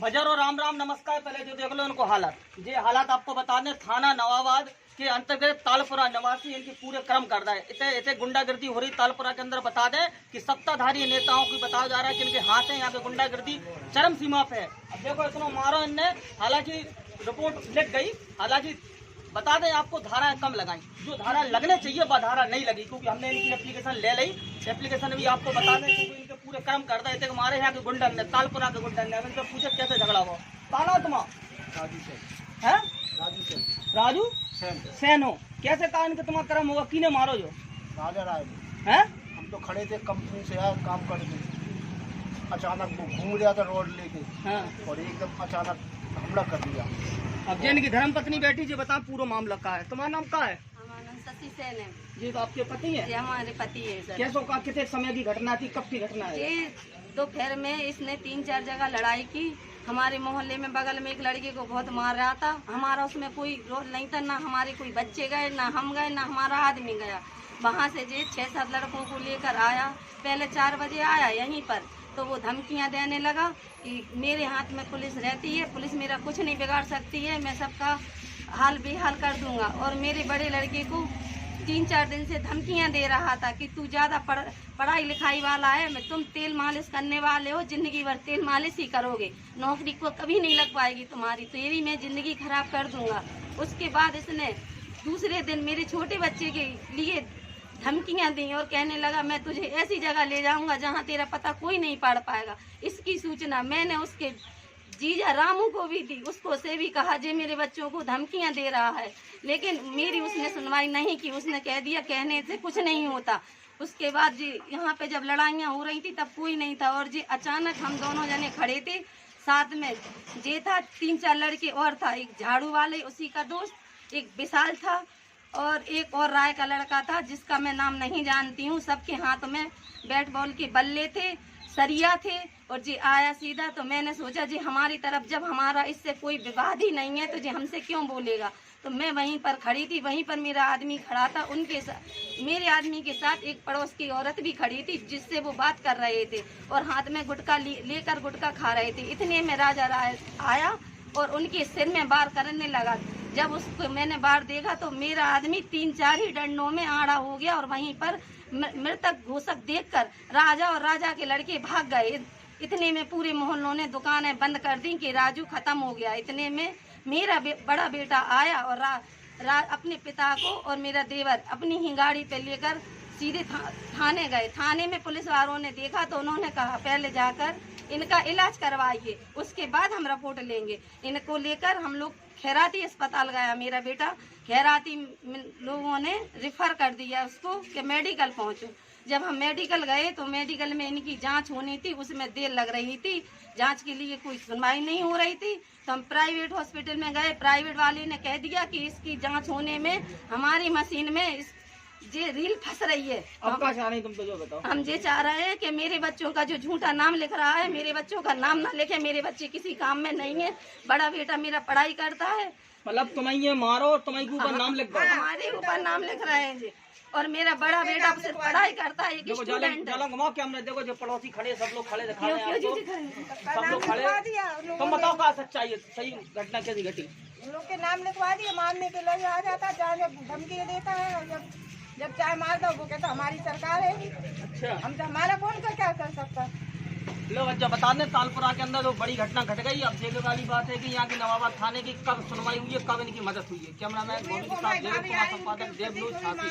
भजर और राम राम नमस्कार। पहले जो देख लो इनको हालात, ये हालात आपको बता दें, थाना नवाबाद के अंतर्गत तालपुरा निवासी इनकी पूरे क्रम कर रहा है। इतने गुंडागर्दी हो रही तालपुरा के अंदर। बता दें कि सत्ताधारी नेताओं की बताया जा रहा है कि इनके हाथ हैं, यहाँ पे गुंडागर्दी चरम सीमा पे है। अब देखो इतना मारो इनने, हालांकि रिपोर्ट लिख गई, हालांकि बता दें आपको धाराएं कम लगाई, जो धारा लगने चाहिए वह धारा नहीं लगी, क्योंकि हमने इनकी एप्लीकेशन ले ली। एप्लीकेशन भी आपको बता दें क्योंकि इनके पूरे कर्म करता है। हमारे यहाँ के गुंडन ने, तालपुरा के गुंडन ने, इनसे पूछे कैसे झगड़ा हुआ। ताना तुम्हारा राजू सैन हो, कैसे कहा इनके तुम्हारा कर्म होगा, किने मारो जो राजा राय है। हम तो खड़े थे, कंपनी से आए काम करके, अचानक वो घूम रहा था रोड लेके, हाँ। और एकदम अचानक हमला कर दिया। अब जिनकी धर्म पत्नी बैठी जी, बता पूरा मामला का है। तुम्हारा नाम क्या है? हमारा नाम शशि सेन है। जी, तो आपके पति है? ये हमारे पति है सर। कैसो का कितने समय की घटना थी, कब की घटना है? ये दोपहर में इसने 3-4 जगह लड़ाई की। हमारे मोहल्ले में बगल में एक लड़के को बहुत मार रहा था। हमारा उसमें कोई रोल नहीं था, ना हमारे कोई बच्चे गए, ना हम गए, ना हमारा आदमी गया। वहाँ से ये 6-7 लड़कों को लेकर आया। पहले 4 बजे आया यहीं पर, तो वो धमकियां देने लगा कि मेरे हाथ में पुलिस रहती है, पुलिस मेरा कुछ नहीं बिगाड़ सकती है, मैं सबका हाल बेहाल कर दूंगा। और मेरे बड़े लड़के को 3-4 दिन से धमकियां दे रहा था कि तू ज़्यादा पढ़ाई लिखाई वाला है, मैं तुम तेल मालिश करने वाले हो, जिंदगी भर तेल मालिश ही करोगे, नौकरी को कभी नहीं लग पाएगी तुम्हारी, तेरी मैं ज़िंदगी खराब कर दूंगा। उसके बाद इसने दूसरे दिन मेरे छोटे बच्चे के लिए धमकियां दी और कहने लगा मैं तुझे ऐसी जगह ले जाऊंगा जहां तेरा पता कोई नहीं पढ़ पाएगा। इसकी सूचना मैंने उसके जीजा रामू को भी दी, उसको से भी कहा जे मेरे बच्चों को धमकियां दे रहा है, लेकिन मेरी उसने सुनवाई नहीं की। उसने कह दिया कहने से कुछ नहीं होता। उसके बाद जी यहाँ पे जब लड़ाइयाँ हो रही थी तब कोई नहीं था, और जी अचानक हम दोनों जने खड़े थे, साथ में जे था 3-4 लड़के और था, एक झाड़ू वाले उसी का दोस्त, एक विशाल था और एक और राय का लड़का था जिसका मैं नाम नहीं जानती हूँ। सबके हाथ में बैट बॉल के बल्ले थे, सरिया थे, और जी आया सीधा। तो मैंने सोचा जी हमारी तरफ जब हमारा इससे कोई विवाद ही नहीं है तो जी हमसे क्यों बोलेगा। तो मैं वहीं पर खड़ी थी, वहीं पर मेरा आदमी खड़ा था, उनके साथ मेरे आदमी के साथ एक पड़ोस की औरत भी खड़ी थी जिससे वो बात कर रहे थे और हाथ में गुटखा लेकर गुटखा खा रहे थे। इतने में राजा राय आया और उनके सिर में वार करने लगा। जब उसको मैंने बाहर देखा तो मेरा आदमी 3-4 ही डंडों में आड़ा हो गया और वहीं पर मृतक घोषक देखकर राजा और राजा के लड़के भाग गए। इतने में पूरे मोहल्लों ने दुकानें बंद कर दी कि राजू खत्म हो गया। इतने में मेरा बड़ा बेटा आया और अपने पिता को और मेरा देवर अपनी ही गाड़ी पे लेकर सीधे थाने गए। थाने में पुलिस वालों ने देखा तो उन्होंने कहा पहले जाकर इनका इलाज करवाइए, उसके बाद हम रिपोर्ट लेंगे। इनको लेकर हम लोग खैराती अस्पताल गया। मेरा बेटा खैराती लोगों ने रिफ़र कर दिया उसको कि मेडिकल पहुंचो। जब हम मेडिकल गए तो मेडिकल में इनकी जांच होनी थी, उसमें देर लग रही थी, जांच के लिए कोई सुनवाई नहीं हो रही थी। तो हम प्राइवेट हॉस्पिटल में गए, प्राइवेट वाले ने कह दिया कि इसकी जाँच होने में हमारी मशीन में जे रील फंस रही है। अब क्या चाह रहे हैं तुम, तो जो बताओ। हम ये चाह रहे हैं कि मेरे बच्चों का जो झूठा नाम लिख रहा है, मेरे बच्चों का नाम ना लिखे। मेरे बच्चे किसी काम में नहीं है, बड़ा बेटा मेरा पढ़ाई करता है। मतलब तुम्हें ये मारो और तुम्हें के ऊपर नाम लिख दो, हमारे ऊपर नाम लिख रहे हैं जी। और मेरा बड़ा बेटा सिर्फ पढ़ाई करता है, एक स्टूडेंट है। देखो जो पड़ोसी खड़े, सब लोग खड़े दिखा रहे हैं क्यों आपको। सब लोग खड़े, तुम बताओ क्या सच्चाई है, सही घटना कैसी घटी? लोग के नाम लिखवा दिए, मारने के लिए आ जाता, जब धमकी देता है, और जब चाय मार दो वो कहता हमारी सरकार है। अच्छा, हम तो हमारा कौन का क्या कर सकता। लो बच्चा बता दें, तालपुरा के अंदर जो बड़ी घटना घट गई। अब देखने वाली बात है कि यहाँ की नवाबाद थाने की कब सुनवाई हुई है, कब इनकी मदद हुई है। कैमरामैन गोविंद के साथ संपादक देव न्यूज़ झांसी।